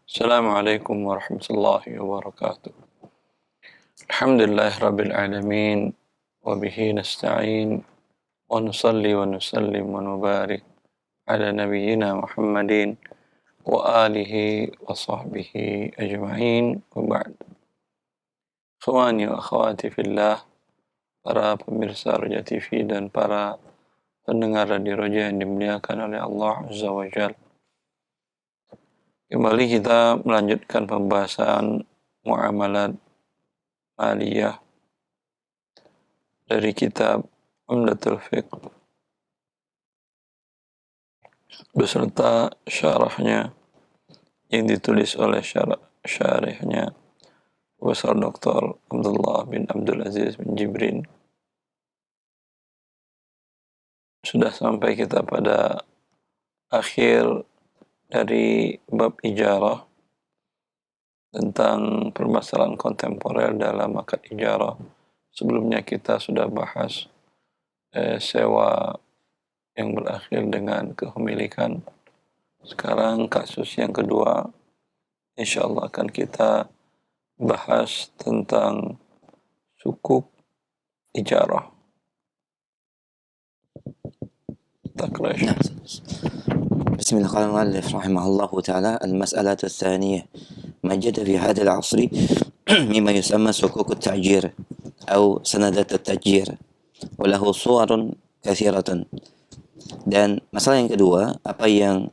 Assalamualaikum warahmatullahi wabarakatuh. Alhamdulillah rabbil alamin wa bihi nasta'in wa nusalli wa nusallim wa nubarik ala nabiyyina Muhammadin wa alihi wa sahbihi ajma'in wa ba'd. Ikhwani wa akhwati fillah, para pemirsa Roja TV dan para pendengar Radio Roja yang dimuliakan oleh Allah Azza wa Jalla. Kembali kita melanjutkan pembahasan muamalat maliyah dari kitab Umdatul Fiqh beserta syarahnya yang ditulis oleh syarihnya Profesor Dr. Abdullah bin Abdul Aziz bin Jibrin. Sudah sampai kita pada akhir dari bab ijarah tentang permasalahan kontemporer dalam akad ijarah. Sebelumnya kita sudah bahas sewa yang berakhir dengan kepemilikan. Sekarang kasus yang kedua, insyaallah akan kita bahas tentang sukuk ijarah. Takraj. بسم الله قال المؤلف رحمه الله تعالى: المسألة الثانية ما جد في هذا العصر مما يسمى سكوك التأجير أو سندات التأجير وله صور كثيرة. Dan masalah yang kedua, apa yang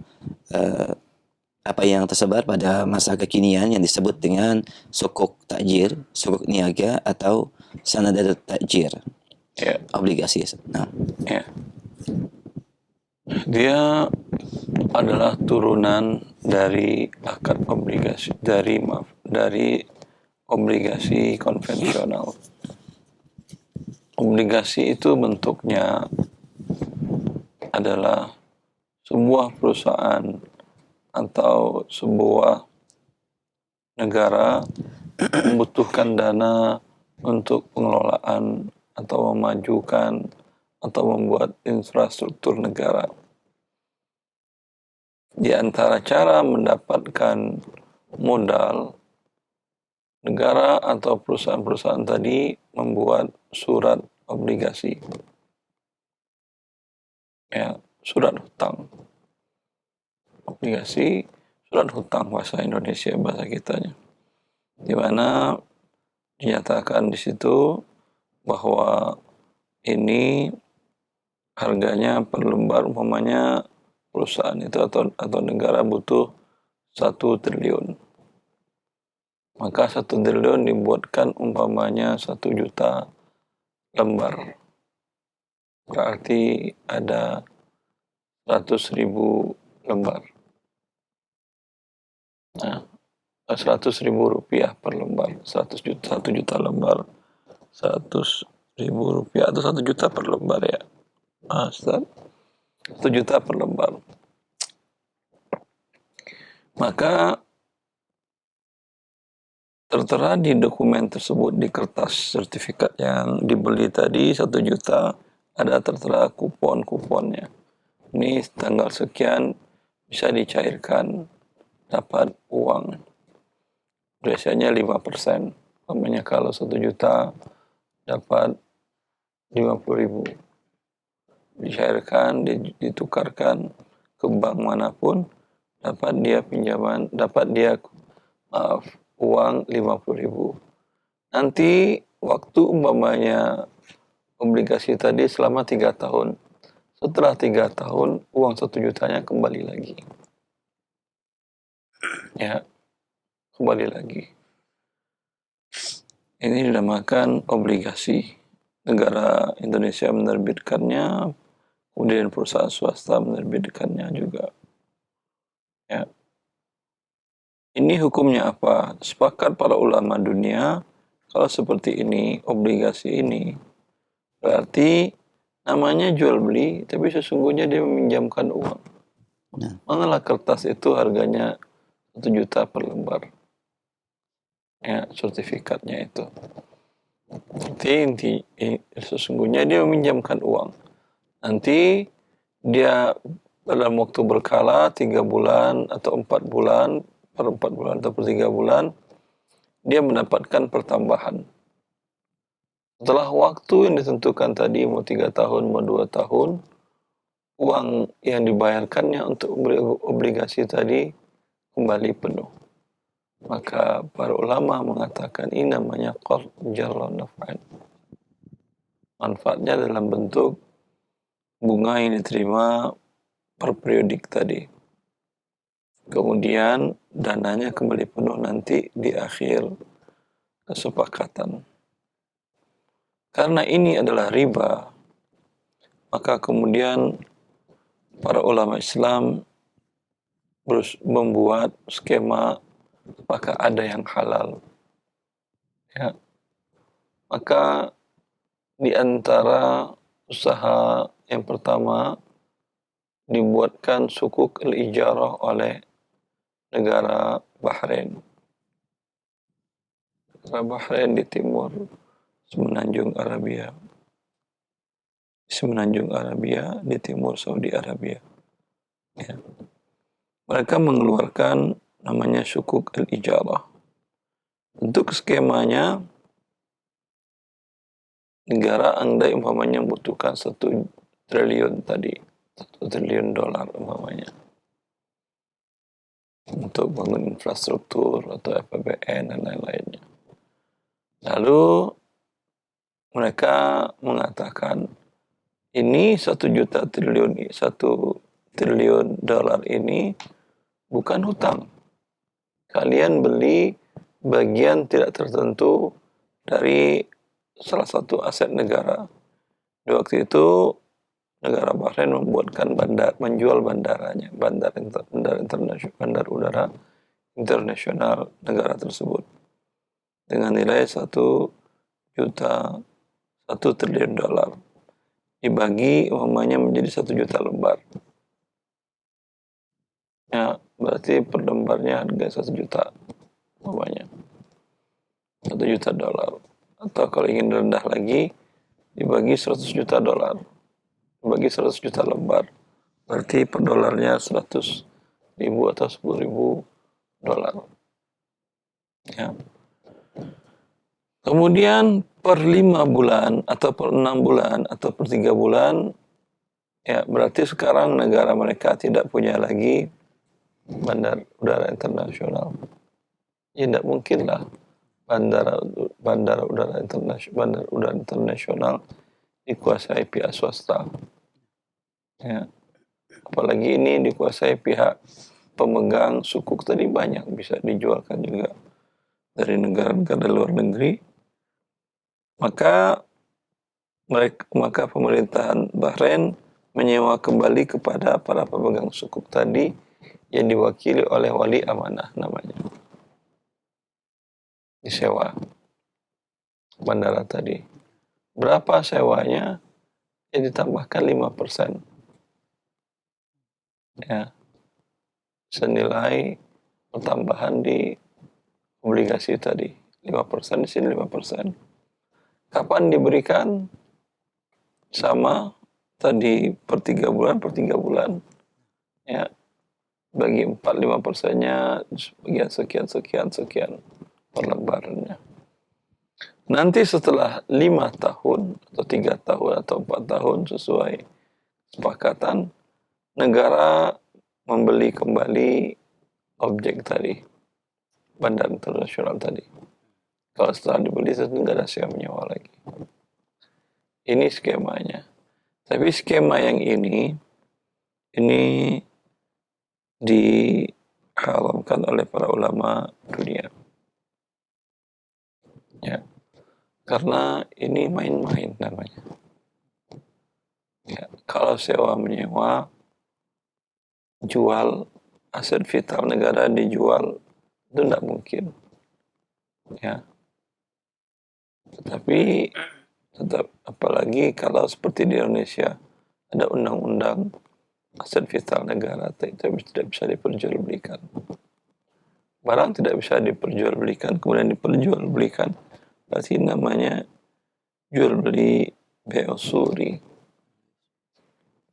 tersebar pada masa kekinian yang disebut dengan sukuk takjir, sukuk niaga atau sanadat takjir, obligasi. Nah, dia adalah turunan dari akad obligasi, dari obligasi konvensional. Obligasi itu bentuknya adalah sebuah perusahaan atau sebuah negara membutuhkan dana untuk pengelolaan atau memajukan atau membuat infrastruktur negara. Di antara cara mendapatkan modal, negara atau perusahaan-perusahaan tadi membuat surat obligasi. Surat hutang. Obligasi, surat hutang bahasa Indonesia, bahasa kitanya. Di mana dinyatakan di situ bahwa ini harganya per lembar, umpamanya perusahaan itu atau negara butuh 1 triliun. Maka 1 triliun dibuatkan umpamanya 1 juta lembar. Berarti ada 100.000 lembar. Nah, 100.000 rupiah per lembar. 1 juta lembar. 100.000 rupiah atau 1 juta per lembar ya. Ustaz, 1 juta per lembar. Maka tertera di dokumen tersebut, di kertas sertifikat yang dibeli tadi 1 juta, ada tertera kupon-kuponnya. Ini tanggal sekian bisa dicairkan, dapat uang. Biasanya 5%. Umpamanya kalau 1 juta dapat 50.000. Dicairkan, ditukarkan ke bank manapun, dapat dia uang 50.000. Nanti waktu umpamanya obligasi tadi selama 3 tahun. Setelah 3 tahun, uang 1 jutanya kembali lagi. Kembali lagi. Ini dinamakan obligasi. Negara Indonesia menerbitkannya, kemudian perusahaan swasta menerbitkannya juga. Ini hukumnya apa? Sepakat para ulama dunia, kalau seperti ini, obligasi ini, berarti namanya jual beli, tapi sesungguhnya dia meminjamkan uang. Manalah kertas itu harganya 1 juta per lembar. Sertifikatnya itu. Berarti sesungguhnya dia meminjamkan uang. Nanti dia dalam waktu berkala 3 bulan atau 4 bulan per 4 bulan atau per 3 bulan, dia mendapatkan pertambahan. Setelah waktu yang ditentukan tadi, mau 3 tahun, mau 2 tahun, uang yang dibayarkannya untuk obligasi tadi kembali penuh. Maka para ulama mengatakan ini namanya qard jarra naf'an. Manfaatnya dalam bentuk bunga yang diterima per periodik tadi. Kemudian dananya kembali penuh nanti di akhir kesepakatan. Karena ini adalah riba, maka kemudian para ulama Islam membuat skema apakah ada yang halal. Ya. Maka di antara usaha yang pertama dibuatkan sukuk al-ijarah oleh negara Bahrain. Negara Bahrain di timur Semenanjung Arabia. Semenanjung Arabia di timur Saudi Arabia. Ya. Mereka mengeluarkan namanya sukuk al-ijarah. Untuk skemanya, negara andai umpamanya membutuhkan 1 triliun tadi, 1 triliun dolar umpamanya, untuk bangun infrastruktur atau APBN dan lain-lainnya. Lalu mereka mengatakan ini 1 triliun dolar ini bukan hutang. Kalian beli bagian tidak tertentu dari salah satu aset negara. Di waktu itu negara Bahrain menjual bandaranya, bandar udara internasional negara tersebut dengan nilai 1 triliun dolar. Dibagi umpamanya menjadi 1 juta lembar. Ya, berarti per lembarnya harga 1 juta umpamanya. 1 juta dolar. Atau kalau ingin rendah lagi, dibagi 100 juta dolar. Dibagi 100 juta lembar. Berarti per dolarnya 100 ribu atau 10 ribu dolar. Ya. Kemudian per 5 bulan atau per 6 bulan atau per 3 bulan, ya berarti sekarang negara mereka tidak punya lagi bandar udara internasional. Ya tidak mungkinlah bandar udara internasional dikuasai pihak swasta. Ya. Apalagi ini dikuasai pihak pemegang sukuk tadi banyak, bisa dijualkan juga dari negara-negara luar negeri. Maka pemerintahan Bahrain menyewa kembali kepada para pemegang sukuk tadi yang diwakili oleh wali amanah namanya. Disewa bandara tadi. Berapa sewanya? Ya ditambahkan 5%. Ya. Senilai pertambahan di obligasi tadi. 5% di sini 5%. Kapan diberikan? Sama tadi per 3 bulan. Ya. Bagi 4-5%-nya bagian sekian per lembarannya. Nanti setelah 5 tahun atau 3 tahun atau 4 tahun sesuai kesepakatan, negara membeli kembali objek tadi, bandar internasional tadi. Kalau setelah dibeli tentu nggak ada sewa menyewa lagi. Ini skemanya. Tapi skema yang ini diharamkan oleh para ulama dunia. Ya. Karena ini main-main namanya. Ya, kalau sewa menyewa, jual aset vital negara dijual, itu tidak mungkin. Ya. Tetapi tetap, apalagi kalau seperti di Indonesia ada undang-undang aset vital negara itu tidak bisa diperjualbelikan. Barang tidak bisa diperjualbelikan, kemudian diperjualbelikan, berarti namanya jual beli beosuri,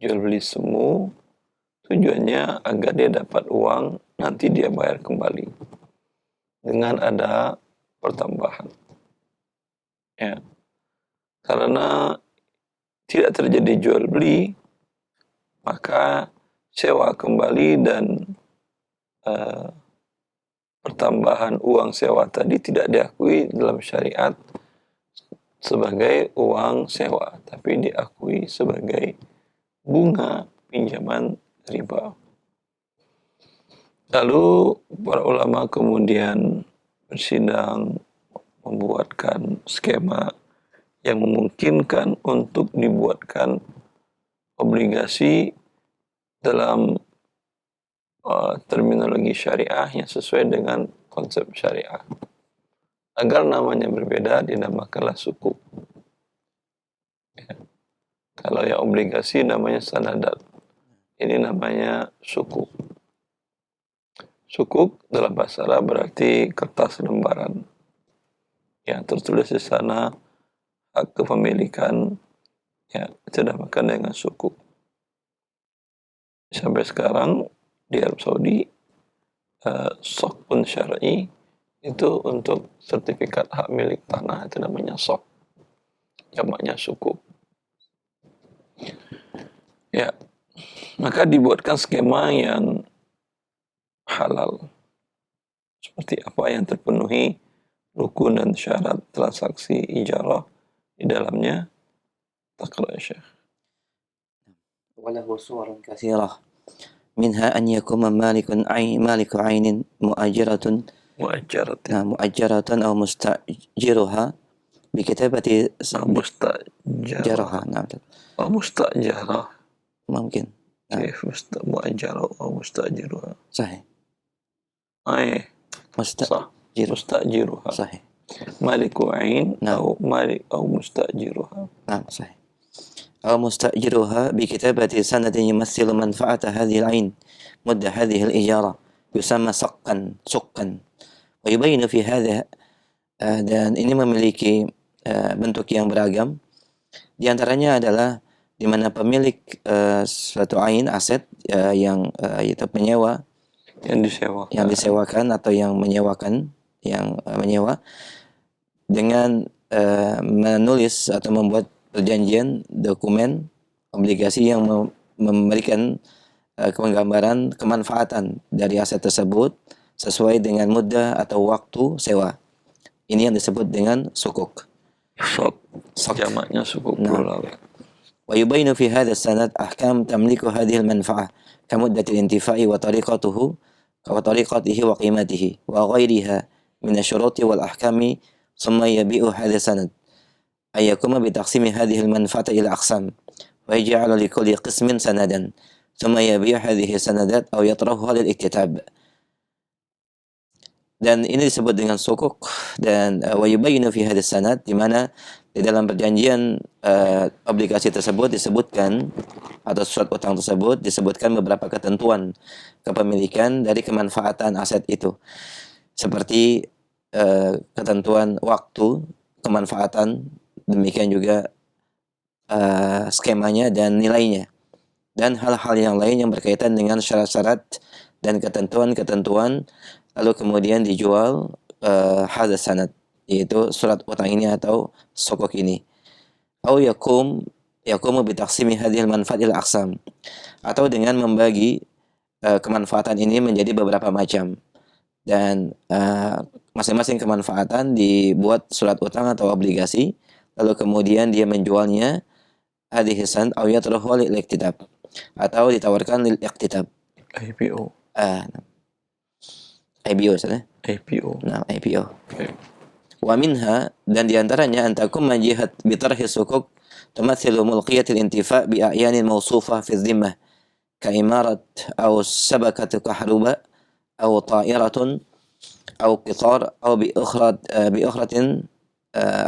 jual beli semu. Tujuannya agar dia dapat uang nanti dia bayar kembali dengan ada pertambahan. Ya, karena tidak terjadi jual beli, maka sewa kembali dan pertambahan uang sewa tadi tidak diakui dalam syariat sebagai uang sewa, tapi diakui sebagai bunga pinjaman riba. Lalu para ulama kemudian bersidang membuatkan skema yang memungkinkan untuk dibuatkan obligasi dalam terminologi syariah yang sesuai dengan konsep syariah. Agar namanya berbeda, dinamakanlah sukuk. Ya. Kalau yang obligasi namanya sanadat, ini namanya sukuk. Sukuk dalam bahasa Arab berarti kertas lembaran. Ya, tertulis di sana hak kepemilikan, ya, itu dinamakan dengan sukuk. Sampai sekarang di Arab Saudi, sok pun syar'i itu untuk sertifikat hak milik tanah, itu namanya sok, jamaknya sukuk. Ya, maka dibuatkan skema yang halal, seperti apa yang terpenuhi rukun dan syarat transaksi ijarah di dalamnya. Taqra ya Syekh. وله صور كثيرة منها أن يكون مالك عين مؤجرة أو مستأجرها بكتابة مستأجرها نعم أو مستأجرة ممكن كيف مؤجرة أو مستأجرها صحيح أي صح مستأجرها صحيح مالك عين نعم. أو مستأجرها نعم صحيح أو مستأجرها بكتابة سند يمثل منفعة هذه العين مدة هذه الإجارة يسمى سقا ويبين في هذا dan ini memiliki bentuk yang beragam. Di antaranya adalah di mana pemilik suatu ain aset yang itu penyewa yang disewakan atau yang menyewakan menyewa dengan menulis atau membuat perjanjian dokumen obligasi yang memberikan penggambaran kemanfaatan dari aset tersebut sesuai dengan mudah atau waktu sewa. Ini yang disebut dengan sukuk. Sok jamaknya sukuk plural. Wa yubayinu fi hadha sanad ahkam tamliku hadhihi al-manfa'ah kamuddati al-intifa'i wa tariqatihi wa qimatihi wa ghairiha min asy-syuruti wal ahkami thumma yabi'u hadha sanad ay yakuma bi taqsimi hadhihi al-manfa'ati ila aqsam wa yaj'alu li kulli qismin sanadan thumma yabi'u hadhihi sanadat aw yatrahuha lil iktitab. Dan ini disebut dengan sukuk dan wa yubayyinu fi hadis sanad, di mana di dalam perjanjian obligasi tersebut disebutkan atau surat utang tersebut disebutkan beberapa ketentuan kepemilikan dari kemanfaatan aset itu, seperti ketentuan waktu kemanfaatan, demikian juga skemanya dan nilainya, dan hal-hal yang lain yang berkaitan dengan syarat-syarat dan ketentuan-ketentuan. Lalu kemudian dijual hadha sanad, yaitu surat utang ini atau sukuk ini. Au yakumu bi taqsimi hadhil manfaat ila aqsam, atau dengan membagi kemanfaatan ini menjadi beberapa macam, dan masing-masing kemanfaatan dibuat surat utang atau obligasi, lalu kemudian dia menjualnya hadhihi sanad au yatrahu lil iktitab, atau ditawarkan lil iktitab. IPO sana? IPO. Nah, IPO. Okay. Wa minha, dan diantaranya antakum majihat bitarhi sukuk tumathilu mulqiyatil intifa' bi a'yanin mawsufah fi dhimmah ka imarat aw sabakat kahruba aw ta'iratun aw qitar aw bi ukhratin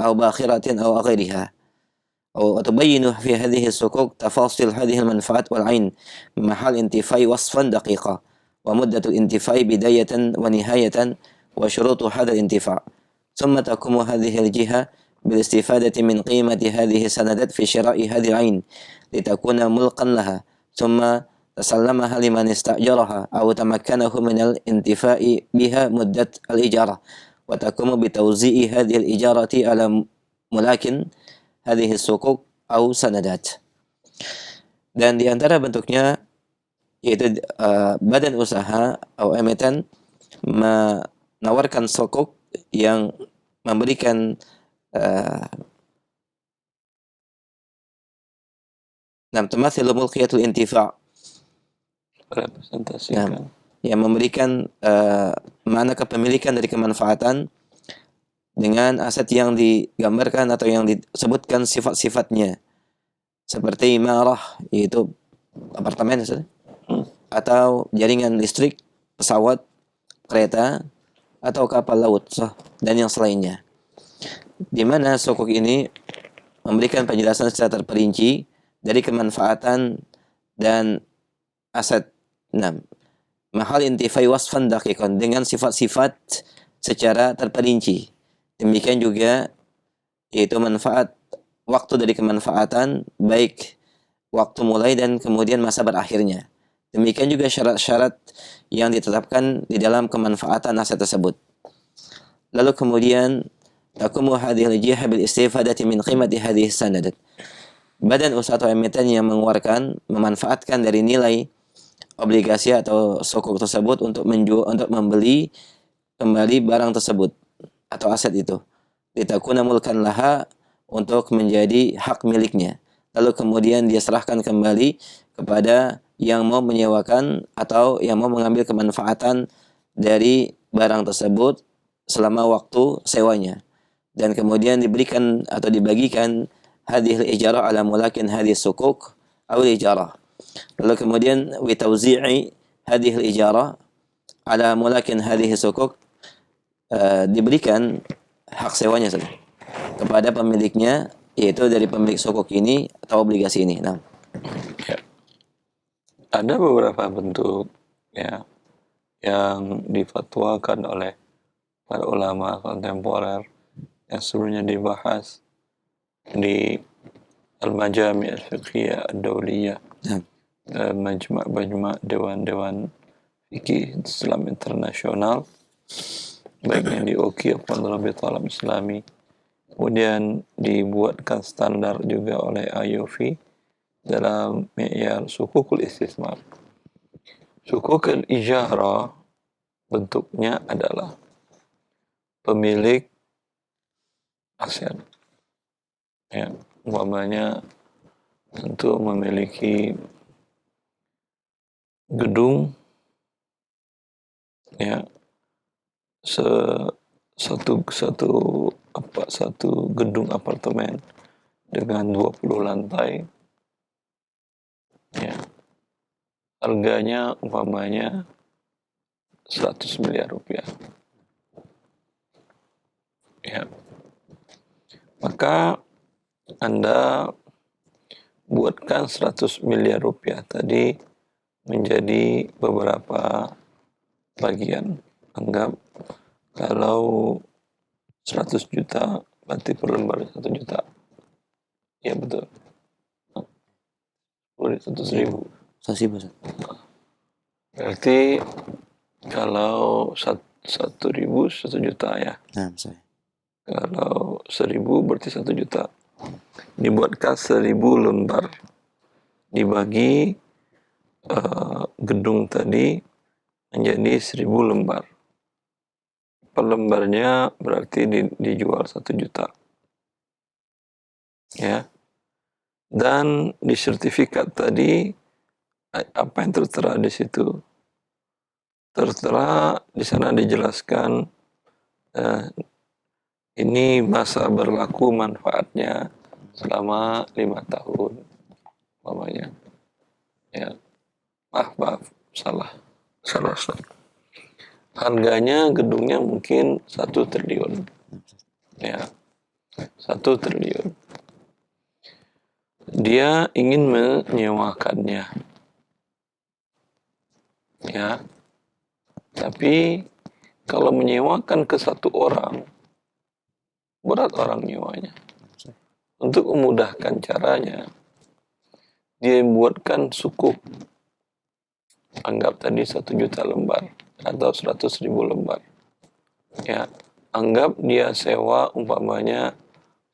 aw bakhiratin aw ghairiha. أو تبين في هذه السكوك تفاصيل هذه المنفعات والعين محل انتفاء وصفا دقيقة ومدة الانتفاع بداية ونهاية وشروط هذا الانتفاع ثم تقوم هذه الجهة بالاستفادة من قيمة هذه السندات في شراء هذه العين لتكون ملقا لها ثم سلمها لمن استأجرها أو تمكنه من الانتفاع بها مدة الإجارة وتقوم بتوزيع هذه الإجارة على ملاكن هذه الصكوك أو سندات. Dan di antara bentuknya yaitu badan usaha atau emiten menawarkan sukuk yang memberikan tamathilu mulkiyatul intifa', representasikan yang memberikan makna kepemilikan dari kemanfaatan dengan aset yang digambarkan atau yang disebutkan sifat-sifatnya, seperti imarah yaitu apartemen atau jaringan listrik, pesawat, kereta, atau kapal laut dan yang selainnya, di mana sukuk ini memberikan penjelasan secara terperinci dari kemanfaatan dan aset. Mahal intifai wasfan daqiqan, dengan sifat-sifat secara terperinci. Demikian juga yaitu manfaat, waktu dari kemanfaatan, baik waktu mulai dan kemudian masa berakhirnya. Demikian juga syarat-syarat yang ditetapkan di dalam kemanfaatan aset tersebut. Lalu kemudian taqumu hadhil jiha bil istifadati min qimati hadhihi sanadat. Badan usaha atau emiten yang mengeluarkan, memanfaatkan dari nilai obligasi atau sukuk tersebut untuk membeli kembali barang tersebut atau aset itu. Litakuna mulkan laha, untuk menjadi hak miliknya. Lalu kemudian dia serahkan kembali kepada yang mau menyewakan atau yang mau mengambil kemanfaatan dari barang tersebut selama waktu sewanya. Dan kemudian diberikan atau dibagikan hadhil ijarah ala mulakin hadhis sukuk atau ijarah. Lalu kemudian witauzi'i hadhil ijarah ala mulakin hadhis sukuk, diberikan hak sewanya kepada pemiliknya, yaitu dari pemilik sukuk ini atau obligasi ini. Nah, ya. Ada beberapa bentuk ya yang difatwakan oleh para ulama kontemporer yang sebelumnya dibahas di Al-Majami' Al-Fiqhiyah Ad-Dawliyah, majma' dewan-dewan fikih Islam internasional, baik yang di UKI maupun Rabitul Alam Islami. Kemudian dibuatkan standar juga oleh IOV dalam mi'yar sukukul istismar. Sukukul ijarah bentuknya adalah pemilik aset. Ya, umpamanya tentu memiliki gedung, ya, satu gedung apartemen dengan 20 lantai, ya, harganya umpamanya 100 miliar rupiah. Ya. Maka Anda buatkan 100 miliar rupiah tadi menjadi beberapa bagian. Anggap kalau 100 juta berarti per lembar 1 juta. Ya betul. 100.000. Berarti kalau 1.000 1 juta ya. Kalau 1.000 berarti 1 juta. Dibuatkan 1.000 lembar. Dibagi gedung tadi menjadi 1.000 lembar. Per lembarnya berarti dijual 1 juta. Ya. Dan di sertifikat tadi apa yang tertera di situ? Tertera di sana dijelaskan ini masa berlaku manfaatnya selama 5 tahun. Umpamanya. Ya. Maaf, salah. Harganya gedungnya mungkin 1 triliun. Ya. 1 triliun. Dia ingin menyewakannya. Ya. Tapi kalau menyewakan ke satu orang, berat orang nyewanya. Untuk memudahkan caranya, dia membuatkan sukuk Anggap tadi 1 juta lembar atau 100.000 lembar. Ya, anggap dia sewa umpamanya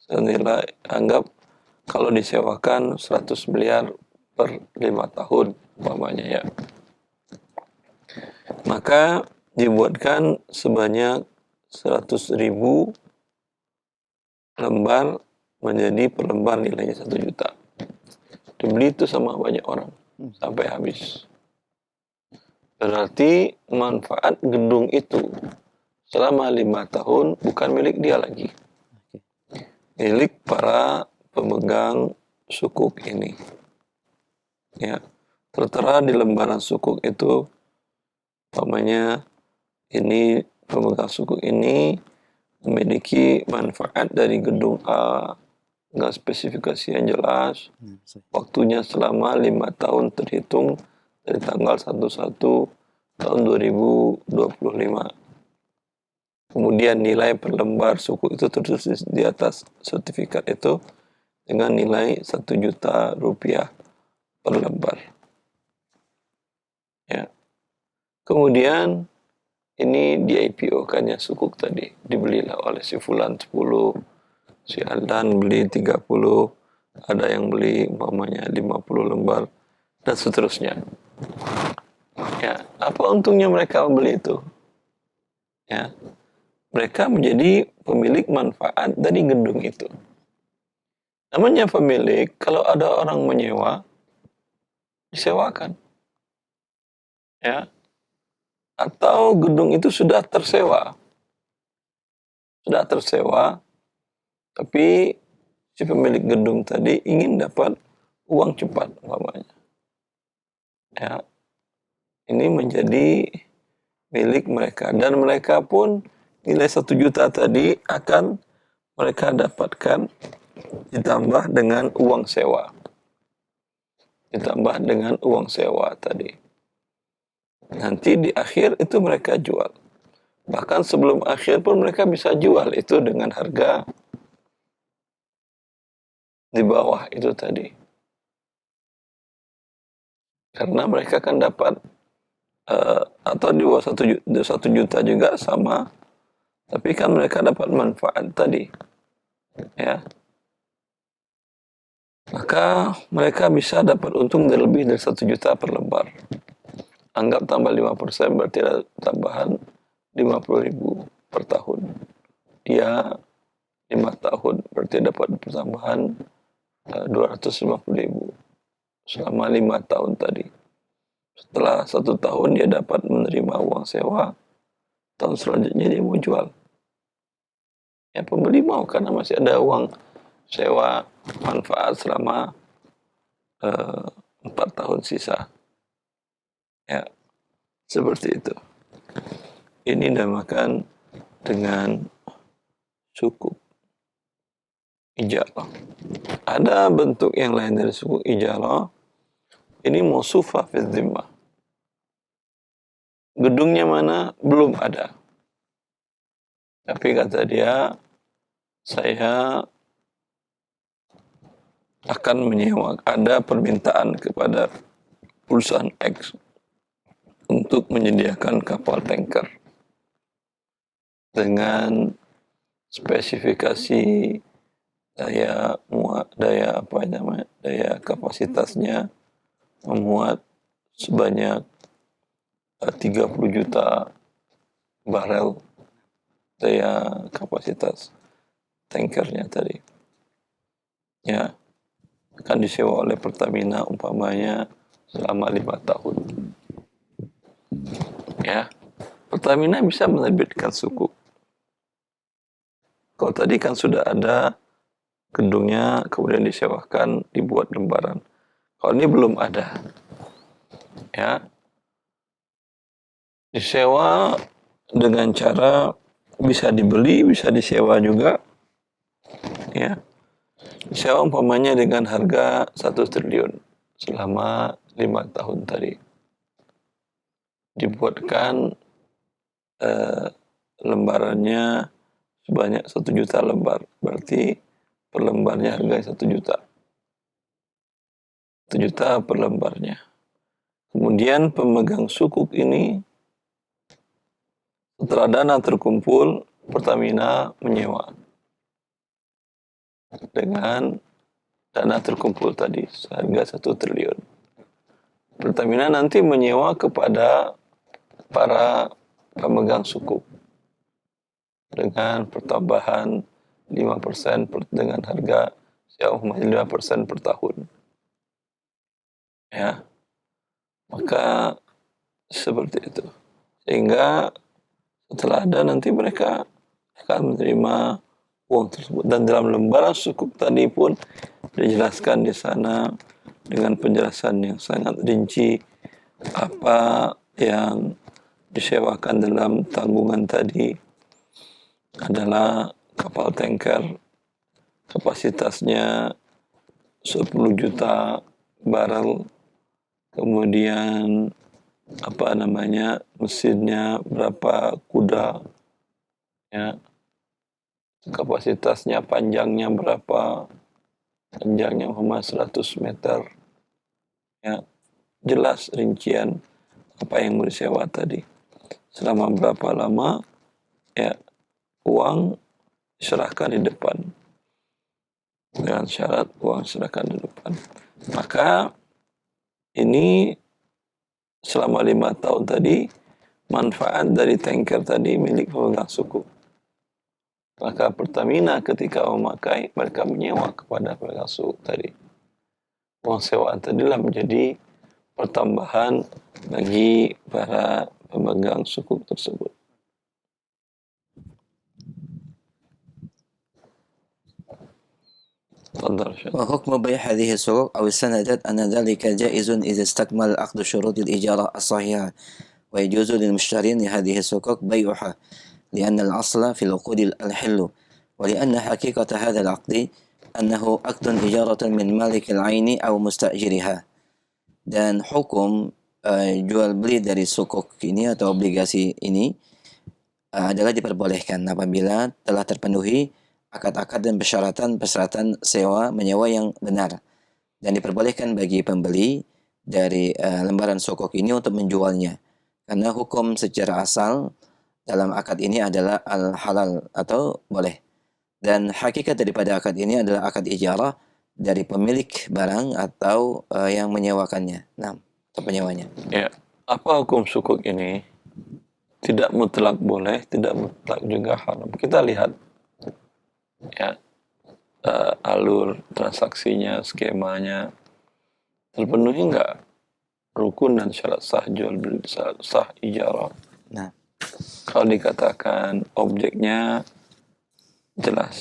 senilai, anggap kalau disewakan 100 miliar per 5 tahun umpamanya ya. Maka dibuatkan sebanyak 100.000 lembar menjadi per lembar nilainya 1 juta. Dibeli itu sama banyak orang sampai habis. Berarti manfaat gedung itu selama 5 tahun bukan milik dia lagi. Milik para pemegang sukuk ini. Ya, tertera di lembaran sukuk itu, umpamanya ini pemegang sukuk ini memiliki manfaat dari gedung A dengan spesifikasi yang jelas. Waktunya selama 5 tahun terhitung dari tanggal 11 tahun 2025. Kemudian nilai per lembar suku itu tertulis di atas sertifikat itu dengan nilai 1 juta rupiah per lembar. Ya. Kemudian ini di IPO-kan ya sukuk tadi. Dibelilah oleh si Fulan 10, si Aldan beli 30, ada yang beli umpamanya 50 lembar, dan seterusnya. Ya, apa untungnya mereka membeli itu? Ya, mereka menjadi pemilik manfaat dari gedung itu. Namanya pemilik, kalau ada orang menyewa, disewakan. Ya, atau gedung itu sudah tersewa. Sudah tersewa, tapi si pemilik gedung tadi ingin dapat uang cepat umpamanya. Ya, ini menjadi milik mereka, dan mereka pun nilai 1 juta tadi akan mereka dapatkan ditambah dengan uang sewa. Ditambah dengan uang sewa tadi. Nanti di akhir itu mereka jual. Bahkan sebelum akhir pun mereka bisa jual itu dengan harga di bawah itu tadi. Karena mereka kan dapat atau di bawah 1 juta juga sama. Tapi kan mereka dapat manfaat tadi. Ya. Maka mereka bisa dapat untung lebih dari 1 juta per lembar. Anggap tambah 5%, berarti ada tambahan 50.000 per tahun. Dia 5 tahun, berarti dapat pertambahan 250.000 selama 5 tahun tadi. Setelah 1 tahun dia dapat menerima uang sewa, tahun selanjutnya dia mau jual. Ya, pembeli mau karena masih ada uang sewa manfaat selama 4 tahun sisa. Ya, seperti itu. Ini dinamakan dengan sukuk ijarah. Ada bentuk yang lain dari sukuk ijarah. Ini mausufah fi dhimmah. Gedungnya mana? Belum ada. Tapi kata dia, saya akan menyewa. Ada permintaan kepada perusahaan X untuk menyediakan kapal tanker dengan spesifikasi daya kapasitasnya memuat sebanyak 30 juta barel daya kapasitas tankernya tadi. Ya, akan disewa oleh Pertamina umpamanya selama 5 tahun. Ya, Pertamina bisa menerbitkan sukuk. Kalau tadi kan sudah ada gedungnya, kemudian disewakan, dibuat lembaran. Kalau ini belum ada. Ya, disewa dengan cara bisa dibeli, bisa disewa juga. Ya, disewa umpamanya dengan harga 1 triliun selama 5 tahun tadi. Dibuatkan lembarannya sebanyak 1 juta lembar. Berarti per lembarnya harganya 1 juta. 1 juta per lembarnya. Kemudian pemegang sukuk ini setelah dana terkumpul, Pertamina menyewa dengan dana terkumpul tadi seharga 1 triliun. Pertamina nanti menyewa kepada para pemegang sukuk dengan pertambahan 5% dengan harga sewa 5% per tahun. Ya, maka seperti itu. Sehingga setelah ada nanti mereka akan menerima uang tersebut. Dan dalam lembaran sukuk tadi pun dijelaskan di sana dengan penjelasan yang sangat rinci apa yang disewakan dalam tanggungan tadi adalah kapal tanker kapasitasnya 10 juta barel, kemudian mesinnya berapa kuda, ya, kapasitasnya panjangnya berapa, panjangnya 100 meter, ya, jelas rincian apa yang mau disewa tadi, selama berapa lama, ya, uang diserahkan di depan, dengan syarat uang diserahkan di depan. Maka ini selama 5 tahun tadi, manfaat dari tanker tadi milik pemegang sukuk. Maka Pertamina ketika memakai, mereka menyewa kepada pemegang sukuk tadi. Uang sewaan tadilah menjadi pertambahan bagi para pemegang sukuk tersebut. وحكم بيع هذه السوق أو السندات أن ذلك جائز إذا استكمل عقد شروط الإجارة الصحيحة ويجوز للمشترين لهذه السوق بيعها لأن الأصل في العقود الحل ولأن حقيقة هذا العقد أنه عقد إجارة من مالك العين أو مستأجرها. Dan hukum jual beli dari sukuk ini atau obligasi ini adalah diperbolehkan apabila telah terpenuhi akad-akad dan persyaratan sewa menyewa yang benar, dan diperbolehkan bagi pembeli dari lembaran sukuk ini untuk menjualnya, karena hukum secara asal dalam akad ini adalah al-halal atau boleh, dan hakikat daripada akad ini adalah akad ijarah dari pemilik barang atau yang menyewakannya, atau penyewanya. Ya, apa hukum sukuk ini? Tidak mutlak boleh, tidak mutlak juga haram. Kita lihat, ya, alur transaksinya, skemanya terpenuhi enggak rukun dan syarat sah jual beli, sah ijarah. Nah, kalau dikatakan objeknya jelas,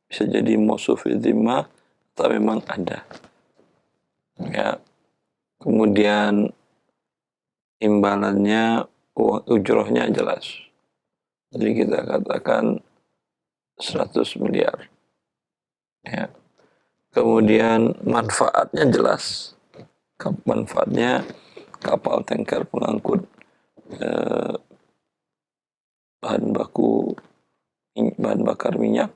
bisa jadi mausuf dhimmah atau memang ada, ya, kemudian imbalannya ujrohnya jelas, jadi kita katakan 100 miliar, ya, kemudian manfaatnya jelas, manfaatnya kapal tanker pengangkut bahan bakar minyak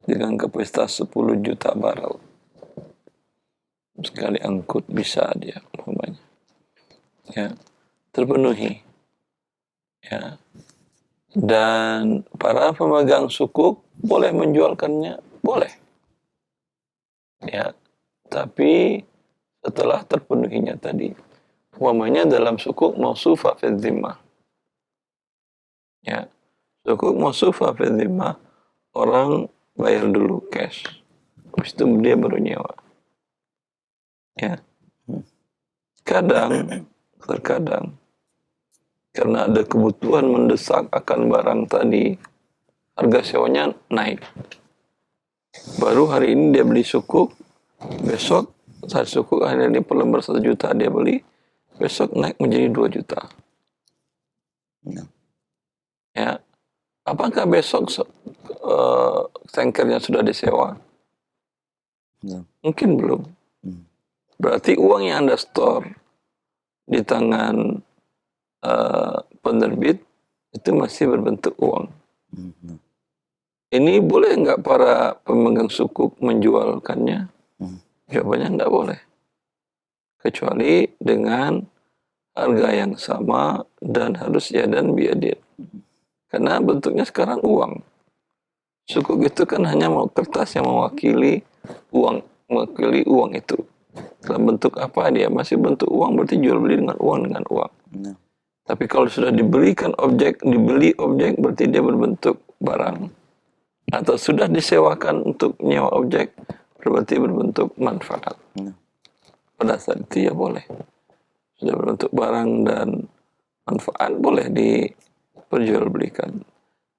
dengan kapasitas 10 juta barel. Sekali angkut bisa dia umpamanya, ya, terpenuhi, ya, dan para pemegang sukuk boleh menjualkannya, boleh, ya, tapi setelah terpenuhinya tadi, umpamanya dalam sukuk mausufah fi dhimmah, ya, sukuk mausufah fi dhimmah, orang bayar dulu cash, habis itu dia baru nyewa, ya. Terkadang karena ada kebutuhan mendesak akan barang tadi, harga sewanya naik. Baru hari ini dia beli sukuk, besok saat sukuk hari ini per lembar 1 juta dia beli, besok naik menjadi 2 juta. Ya, apakah besok tankernya sudah disewa? Mungkin belum. Berarti uang yang Anda store di tangan penerbit itu masih berbentuk uang. Ini boleh nggak para pemegang sukuk menjualkannya? Jawabannya nggak boleh. kecuali dengan harga yang sama dan harus yadan biyadin. Karena bentuknya sekarang uang. Sukuk itu kan hanya mau kertas yang mewakili uang itu. Dalam bentuk apa dia masih bentuk uang, berarti jual beli dengan uang. Nah. Tapi kalau sudah dibeli objek berarti dia berbentuk barang. Atau sudah disewakan untuk menyewa objek berarti berbentuk manfaat. Nah. Pada saat itu ya boleh. Sudah berbentuk barang dan manfaat boleh diperjualbelikan.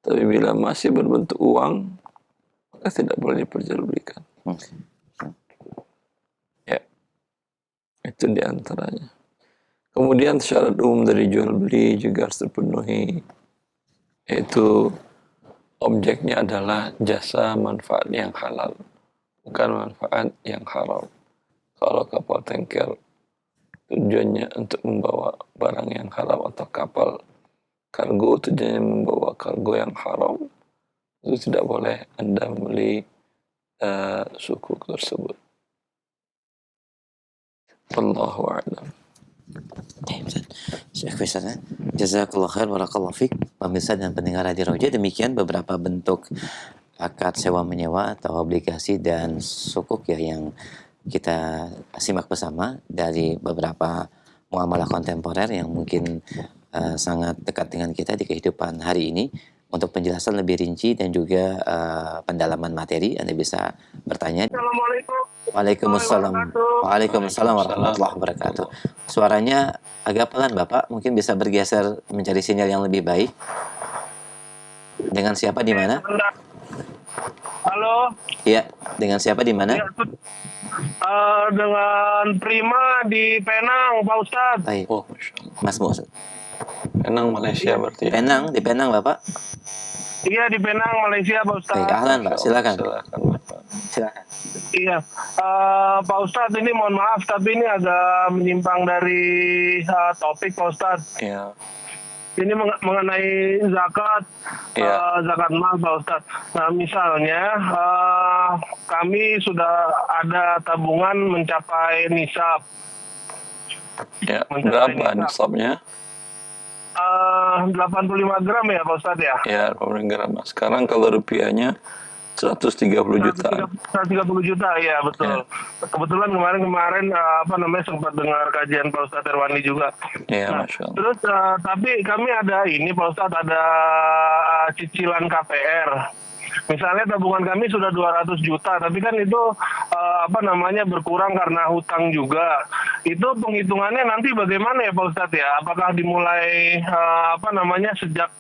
Tapi bila masih berbentuk uang, maka tidak boleh diperjualbelikan. Ya, itu diantaranya. Kemudian syarat umum dari jual beli juga harus terpenuhi, yaitu objeknya adalah jasa manfaat yang halal, bukan manfaat yang haram. Kalau kapal tanker tujuannya untuk membawa barang yang haram atau kapal kargo tujuannya membawa kargo yang haram, itu tidak boleh Anda membeli sukuk tersebut. Wallahu a'lam. Jazakallah khair, barakallahu fiik. Pemirsa dan pendengar Radio Roja, demikian beberapa bentuk akad sewa menyewa atau obligasi dan sukuk ya yang kita simak bersama dari beberapa muamalah kontemporer yang mungkin sangat dekat dengan kita di kehidupan hari ini. Untuk penjelasan lebih rinci dan juga pendalaman materi, Anda bisa bertanya. Assalamualaikum. Waalaikumsalam. Waalaikumsalam warahmatullahi wabarakatuh. Suaranya agak pelan, Bapak. Mungkin bisa bergeser mencari sinyal yang lebih baik. Dengan siapa di mana? Halo. Iya, dengan siapa di mana? Ya, dengan Prima di Penang, Pak Ustadz. Baik. Oh, Masya Allah. Mas Mus. Penang, Malaysia berarti. Penang, di Penang, Bapak? Iya, di Penang, Malaysia, Pak Ustadz. Baik, ahlan, Pak. Silakan. Silakan. Iya, Pak Ustadz, ini mohon maaf, tapi ini agak menyimpang dari topik, Pak Ustadz. Iya. Ini mengenai zakat, zakat mal, Pak Ustadz. Nah, misalnya kami sudah ada tabungan mencapai nisab. Ya, berapa nisabnya? 85 gram ya Pak Ustadz ya? Ya, 85 gram. Sekarang kalau rupiahnya 130 juta. 130 juta, ya betul. Ya. Kebetulan kemarin sempat dengar kajian Pak Ustadz Irwandi juga. Ya, Nah, Masya Allah. terus tapi kami ada ini Pak Ustadz, ada cicilan KPR. Misalnya tabungan kami sudah 200 juta, tapi kan itu berkurang karena hutang juga. Itu penghitungannya nanti bagaimana ya Pak Ustadz ya? Apakah dimulai sejak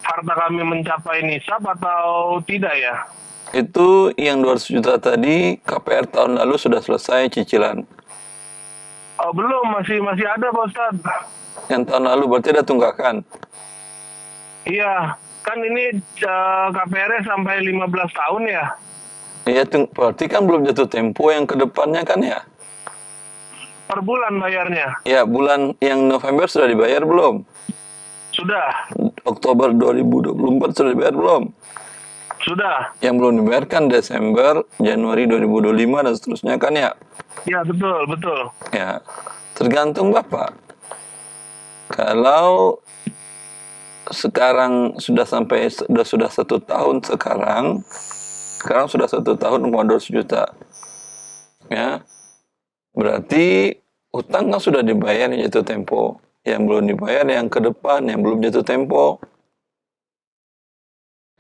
harta kami mencapai nisab atau tidak ya? Itu yang 200 juta tadi KPR tahun lalu sudah selesai cicilan. Oh, belum, masih ada Pak Ustadz. Yang tahun lalu berarti ada tunggakan. Iya, kan ini KPR-nya sampai 15 tahun ya? Iya, berarti kan belum jatuh tempo yang ke depannya kan ya? Per bulan bayarnya? Ya, bulan yang November sudah dibayar belum? Sudah. Oktober 2024 sudah dibayar belum? Sudah. Yang belum dibayar kan Desember, Januari 2025 dan seterusnya kan ya? Ya, betul. Ya, tergantung Bapak. Kalau sekarang sudah 1 tahun sekarang sudah 1 tahun uang 200 juta. Ya. Berarti utang kan sudah dibayar yang jatuh tempo. Yang belum dibayar yang ke depan yang belum jatuh tempo.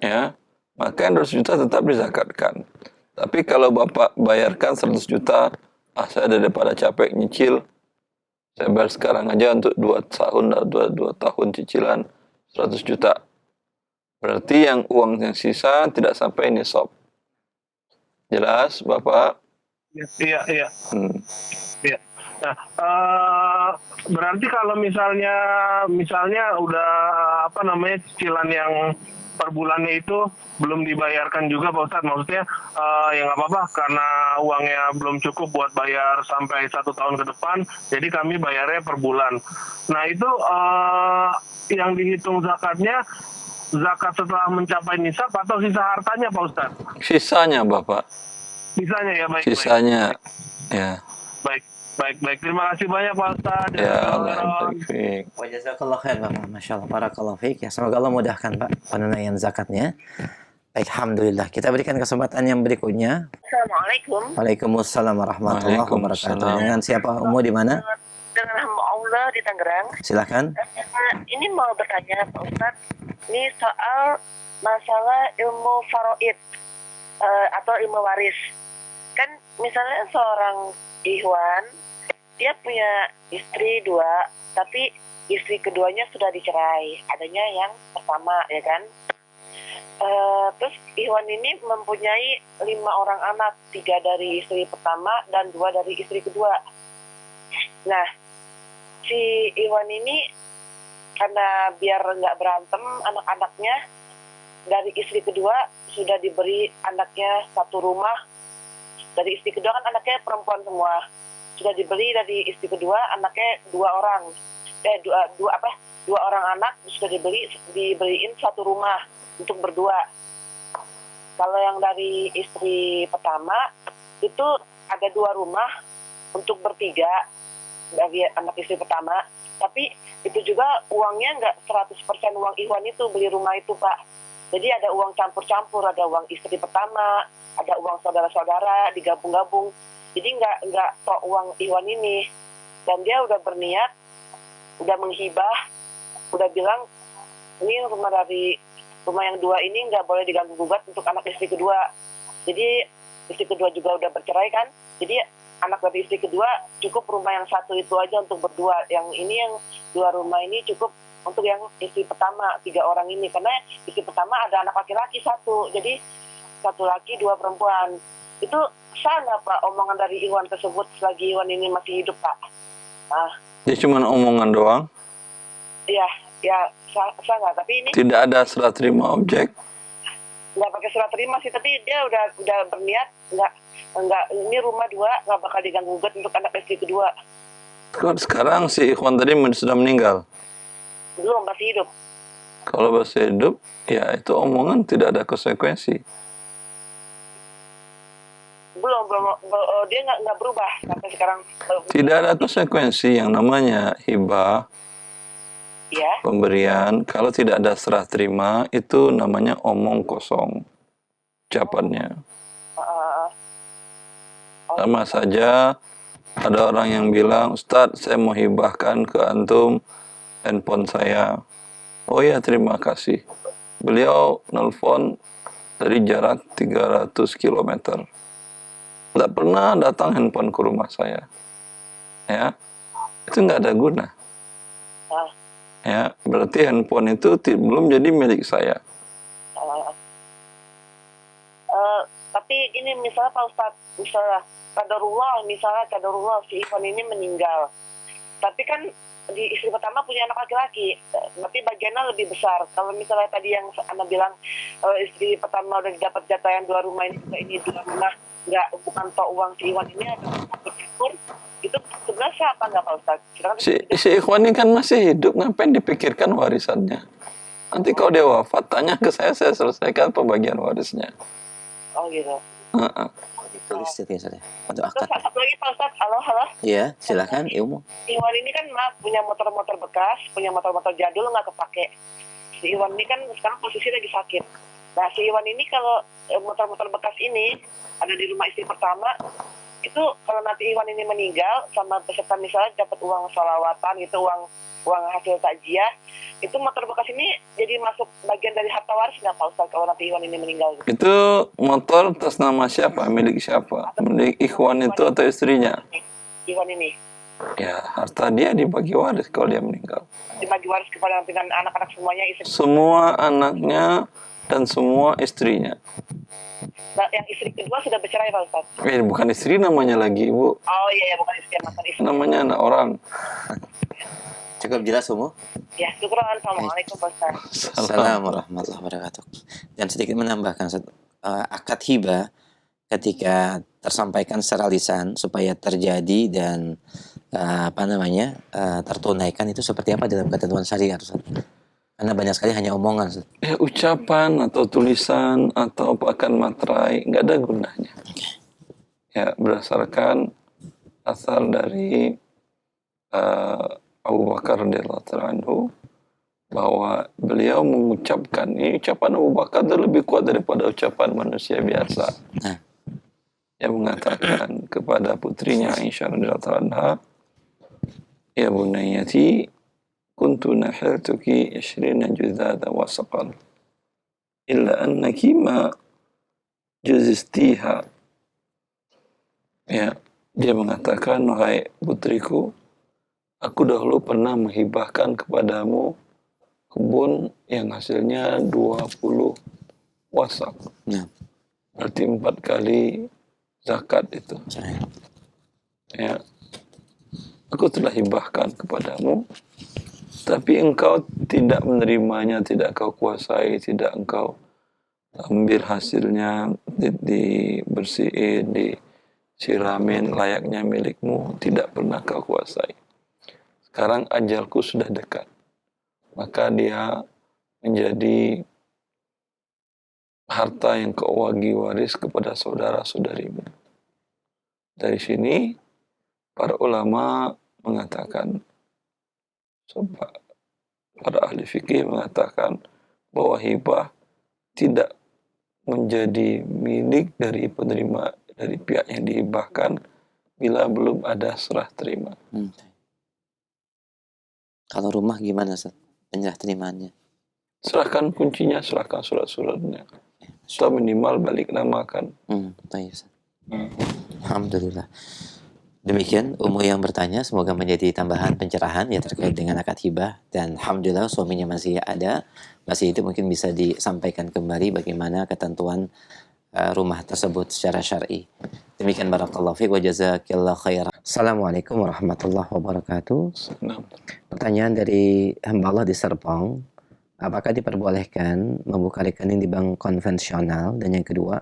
Ya. Maka yang 200 juta tetap dizakatkan. Tapi kalau Bapak bayarkan 100 juta, saya daripada capek nyicil, saya bayar sekarang aja untuk 2 tahun cicilan 100 juta. Berarti yang uang yang sisa tidak sampai nisab. Jelas, Bapak? Iya. Iya. Nah, berarti kalau misalnya udah cicilan yang per bulannya itu belum dibayarkan juga Pak Ustadz, maksudnya ya nggak apa-apa karena uangnya belum cukup buat bayar sampai 1 tahun ke depan, jadi kami bayarnya per bulan. Nah itu yang dihitung zakatnya zakat setelah mencapai nisab atau sisa hartanya Pak Ustadz? Sisanya Bapak. Sisanya ya, baik. Sisanya, ya. Baik. Baik. Terima kasih banyak Pak Ustadz. Ya Allah barik fiik. Wa jazakallah khair Bapak. Masya Allah, barakallahu fiik. Ya, semoga Allah mudahkan Pak penunaian zakatnya. Baik, alhamdulillah. Kita berikan kesempatan yang berikutnya. Assalamualaikum. Waalaikumsalam warahmatullahi wabarakatuh. Waalaikumsalam. Dengan siapa Umu di mana? Dengan hamba Allah di Tangerang. Silakan. Ini mau bertanya Pak Ustadz. Ini soal masalah ilmu faraid atau ilmu waris. Kan misalnya seorang ikhwan, dia punya istri 2, tapi istri keduanya sudah dicerai. Adanya yang pertama, ya kan? Terus ikhwan ini mempunyai 5 orang anak, 3 dari istri pertama dan 2 dari istri kedua. Nah, si ikhwan ini karena biar nggak berantem anak-anaknya, dari istri kedua sudah diberi anaknya 1 rumah. Dari istri kedua kan anaknya perempuan semua, sudah diberi dari istri kedua anaknya 2 orang, dua orang anak sudah diberiin 1 rumah untuk berdua. Kalau yang dari istri pertama itu ada 2 rumah untuk bertiga dari anak istri pertama, tapi itu juga uangnya nggak 100% uang ikhwan itu beli rumah itu Pak. Jadi ada uang campur-campur, ada uang istri pertama, ada uang saudara-saudara digabung-gabung. Jadi nggak tok uang ikhwan ini. Dan dia udah berniat, udah menghibah, udah bilang ini rumah yang 2 ini nggak boleh diganggu gugat untuk anak istri kedua. Jadi istri kedua juga udah bercerai kan. Jadi anak dari istri kedua cukup rumah yang 1 itu aja untuk berdua. Yang ini yang 2 rumah ini cukup untuk yang istri pertama 3 orang ini, karena istri pertama ada anak laki-laki 1, jadi 1 laki 2 perempuan. Itu sah nggak Pak omongan dari ikhwan tersebut selagi ikhwan ini masih hidup Pak? Nah, Dia cuma omongan doang, ya sah nggak? Tapi ini tidak ada serah terima objek. nggak pakai surat terima sih, tapi dia udah berniat nggak ini rumah 2 nggak bakal diganggu gugat untuk anak istri kedua. Kalau sekarang si ikhwan tadi sudah meninggal. Belum, masih hidup. Kalau masih hidup, ya itu omongan tidak ada konsekuensi. Belum dia nggak berubah sampai sekarang. Tidak ada konsekuensi yang namanya hibah, Ya. pemberian. Kalau tidak ada serah terima, itu namanya omong kosong ucapannya. Sama saja ada orang yang bilang, Ustadz saya mau hibahkan ke antum handphone saya. Oh ya, terima kasih. Beliau nelpon dari jarak 300 km. Tidak pernah datang handphone ke rumah saya. Ya, itu nggak ada guna. Ya, berarti handphone itu belum jadi milik saya. Tapi ini misalnya Pak Ustadz, misalnya kadarullah si ikhwan ini meninggal. Tapi kan di istri pertama punya anak laki-laki, tapi bagiannya lebih besar. Kalau misalnya tadi yang Anda bilang istri pertama udah dapat jatah yang 2 rumah ini 2 rumah, bukan tok uang si ikhwan ini ada campur, itu sebenarnya apa nggak Pak Ustadz? Si ikhwan ini kan masih hidup, ngapain dipikirkan warisannya? Nanti kalau dia wafat, tanya ke saya selesaikan pembagian warisnya. Oh gitu. Ditulis itu ya, untuk Terus akad. satu lagi Pak Ustadz, halo. Iya, silakan Ilmu. Iwan ini kan punya motor-motor bekas, punya motor-motor jadul nggak kepake. Si Iwan ini kan sekarang posisi lagi sakit. Nah si Iwan ini kalau motor-motor bekas ini ada di rumah istri pertama, itu kalau nanti Iwan ini meninggal sama beserta misalnya dapat uang sholawatan gitu, uang hasil takjiah, itu motor bekas ini jadi masuk bagian dari harta waris nggak Pak Ustadz kalau nanti Iwan ini meninggal? Itu motor atas nama siapa? Milik siapa? Milik ikhwan itu atau istrinya? Iwan ini Ya, harta dia dibagi waris kalau dia meninggal. dibagi waris kepada dengan anak-anak semuanya, istri. Semua anaknya dan semua istrinya. Nah, yang istri kedua sudah bercerai Pak Ustadz. Bukan istri namanya lagi, Ibu. Oh iya, bukan istri, mantan istri. Namanya anak orang. Cukup jelas Umu? Ya, syukur. Assalamualaikum Pak Ustadz. Assalamualaikum warahmatullahi wabarakatuh. Dan sedikit menambahkan akad hibah ketika tersampaikan secara lisan supaya terjadi dan tertunaikan itu seperti apa dalam ketentuan syariat Ustaz? Karena banyak sekali hanya omongan Ustaz. Ya, ucapan atau tulisan atau bahkan materai nggak ada gunanya. Ya, berdasarkan asal dari Abu Bakar radhiyallahu ta'ala anhu, bahwa beliau mengucapkan, ini ucapan Abu Bakar itu lebih kuat daripada ucapan manusia biasa. Yang mengatakan kepada putrinya Aisyah radhiyallahu ta'ala anha, ya bunayyati kuntu nahiltuki 20 juzada wa saqal illa annaki ma juzistiha. Ya, dia mengatakan, wahai putriku, aku dahulu pernah menghibahkan kepadamu kebun yang hasilnya 20 wasak. Berarti 4 kali zakat itu. Ya, aku telah hibahkan kepadamu, tapi engkau tidak menerimanya, tidak kau kuasai, tidak engkau ambil hasilnya, dibersihin, disiramin layaknya milikmu, tidak pernah kau kuasai. Sekarang ajalku sudah dekat, maka dia menjadi harta yang kau bagi waris kepada saudara-saudarimu. Dari sini para ulama mengatakan, para ahli fikih mengatakan bahwa hibah tidak menjadi milik dari penerima, dari pihak yang dihibahkan bila belum ada serah terima. Kalau rumah gimana, Ustaz? Penyerah terimaannya? Serahkan kuncinya, serahkan surat-suratnya. Atau minimal balik namakan. Baik, Ustaz. Alhamdulillah. Demikian Umu yang bertanya, semoga menjadi tambahan pencerahan ya terkait dengan akad hibah, dan alhamdulillah suaminya masih ada, masih itu mungkin bisa disampaikan kembali bagaimana ketentuan rumah tersebut secara syar'i. Demikian barakallahu fiik wa jazakillahu khairan. Assalamualaikum warahmatullahi wabarakatuh. Pertanyaan dari hamba Allah di Serpong, apakah diperbolehkan membuka rekening di bank konvensional? Dan yang kedua,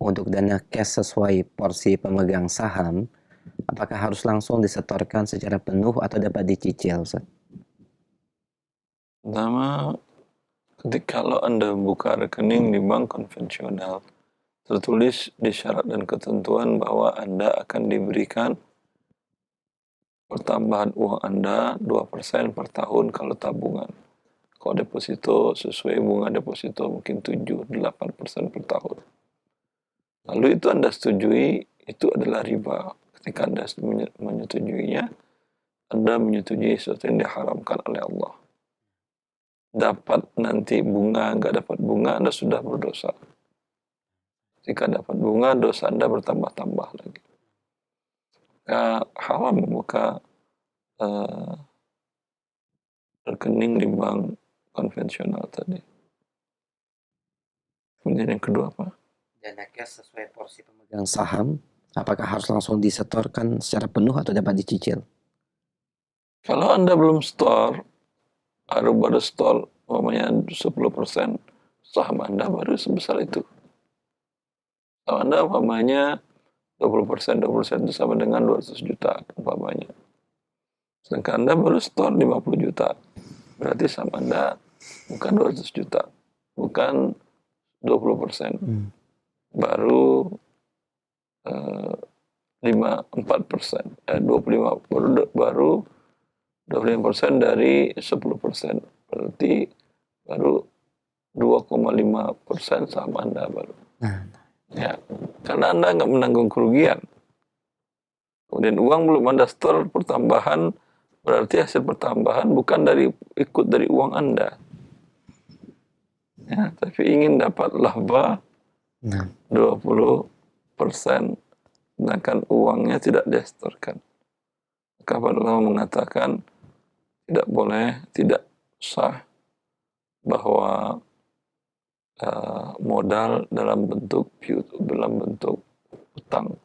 untuk dana cash sesuai porsi pemegang saham, apakah harus langsung disetorkan secara penuh atau dapat dicicil, Ustaz? Pertama, kalau Anda buka rekening di bank konvensional, tertulis di syarat dan ketentuan bahwa Anda akan diberikan pertambahan uang Anda 2% per tahun kalau tabungan. Kalau deposito sesuai bunga deposito mungkin 7-8% per tahun. Lalu itu Anda setujui, itu adalah riba. Ketika Anda menyetujuinya, Anda menyetujui sesuatu yang diharamkan oleh Allah. Dapat nanti bunga, nggak dapat bunga, Anda sudah berdosa. Jika dapat bunga, dosa Anda bertambah-tambah lagi. Haram membuka rekening di bank konvensional tadi. Kemudian yang kedua apa? Dana cash sesuai porsi pemegang saham, apakah harus langsung disetorkan secara penuh atau dapat dicicil? Kalau Anda belum store, baru store umpamanya 10%, saham Anda baru sebesar itu. Kalau Anda umpamanya 20% itu sama dengan 200 juta umpamanya. Sedangkan Anda baru store 50 juta. Berarti saham Anda bukan 200 juta, bukan 20%. Baru 4%, 25, baru 25% dari 10%. Berarti baru 2,5% saham Anda baru. Ya, karena Anda nggak menanggung kerugian. Kemudian uang belum Anda store pertambahan, berarti hasil pertambahan bukan ikut dari uang Anda. Ya, tapi ingin dapat laba 20%, sedangkan uangnya tidak distorkan. Maka para ulama mengatakan tidak boleh, tidak sah bahwa modal dalam bentuk hutang.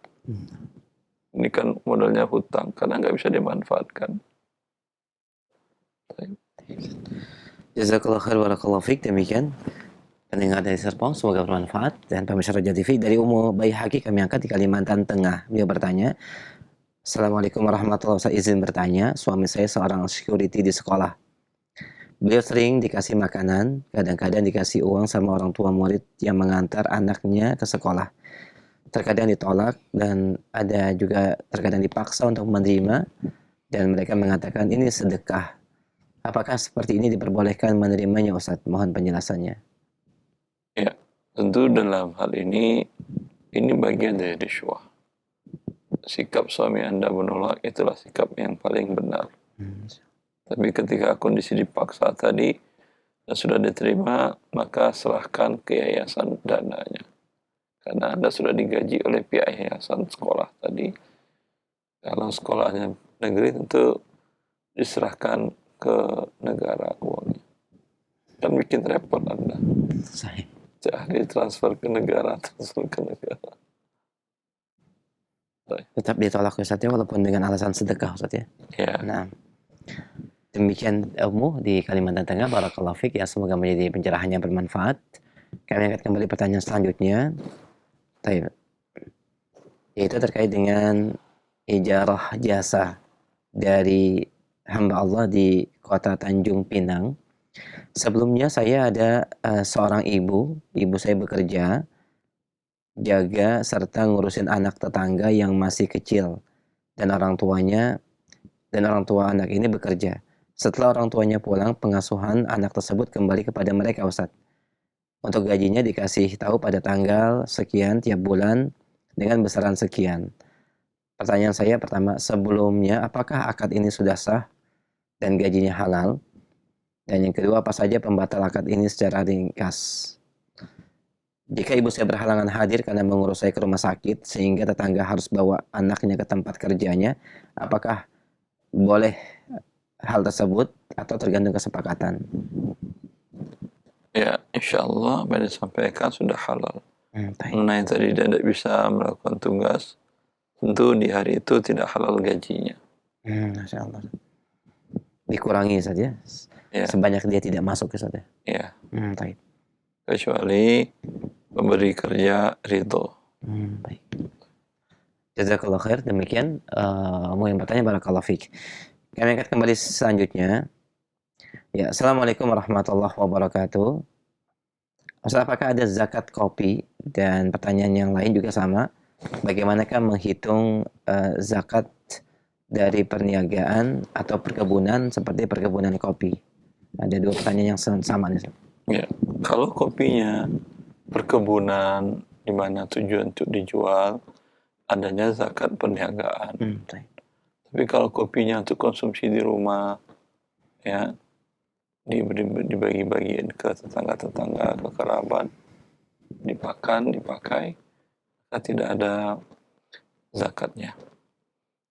Ini kan modalnya hutang karena nggak bisa dimanfaatkan. Jazakallah khair barakallahu fiik. Demikian pendengar dari Serpong, semoga bermanfaat. Dan pemirsa Raja TV, dari Umu Baihaqi kami angkat di Kalimantan Tengah. Beliau bertanya, Assalamualaikum warahmatullahi wabarakatuh. Saya izin bertanya, suami saya seorang security di sekolah. Beliau sering dikasih makanan, kadang-kadang dikasih uang sama orang tua murid yang mengantar anaknya ke sekolah. terkadang ditolak dan ada juga terkadang dipaksa untuk menerima dan mereka mengatakan ini sedekah. Apakah seperti ini diperbolehkan menerimanya Ustaz? Mohon penjelasannya. Ya, tentu dalam hal ini bagian dari risyuah. Sikap suami Anda menolak itulah sikap yang paling benar. Tapi ketika kondisi dipaksa tadi dan sudah diterima, maka serahkan ke yayasan dananya. Karena Anda sudah digaji oleh pihak yayasan sekolah tadi. Kalau sekolahnya negeri tentu diserahkan ke negara uangnya. Kan bikin repot Anda. Jadi transfer ke negara, transfer ke negara. Tetap ditolak Ustaz ya, walaupun dengan alasan sedekah Ustaz ya. Ya. Nah, demikian ilmu di Kalimantan Tengah. Barakallahu fiik ya, semoga menjadi pencerahan yang bermanfaat. Kami angkat kembali pertanyaan selanjutnya. Yaitu terkait dengan ijarah jasa dari hamba Allah di kota Tanjung Pinang. Sebelumnya saya ada seorang ibu saya bekerja, jaga serta ngurusin anak tetangga yang masih kecil dan orang tua anak ini bekerja. Setelah orang tuanya pulang, pengasuhan anak tersebut kembali kepada mereka Ustadz. Untuk gajinya dikasih tahu pada tanggal sekian tiap bulan dengan besaran sekian. Pertanyaan saya pertama, sebelumnya apakah akad ini sudah sah dan gajinya halal? Dan yang kedua, apa saja pembatal akad ini secara ringkas? Jika ibu saya berhalangan hadir karena mengurus saya ke rumah sakit sehingga tetangga harus bawa anaknya ke tempat kerjanya, apakah boleh hal tersebut atau tergantung kesepakatan? Ya, insya Allah apa yang disampaikan sudah halal. Mengenai tadi dia tidak bisa melakukan tugas, tentu di hari itu tidak halal gajinya. Masya Allah. Dikurangi saja. Ya. Sebanyak dia tidak masuk ke sana. Ya. Baik. Kecuali pemberi kerja ridho. Baik. Jazakallah khair. Demikian mau yang bertanya barakallahu fiik. Kami angkat kembali selanjutnya. Ya, Assalamualaikum warahmatullahi wabarakatuh. Ustaz, apakah ada zakat kopi? Dan pertanyaan yang lain juga sama. Bagaimanakah menghitung zakat dari perniagaan atau perkebunan seperti perkebunan kopi? Ada dua pertanyaan yang sama nih. Ya, kalau kopinya perkebunan di mana tujuan untuk dijual, adanya zakat perniagaan. Tapi kalau kopinya untuk konsumsi di rumah, ya dibagi-bagiin ke tetangga-tetangga, ke kerabat, dipakai, tidak ada zakatnya.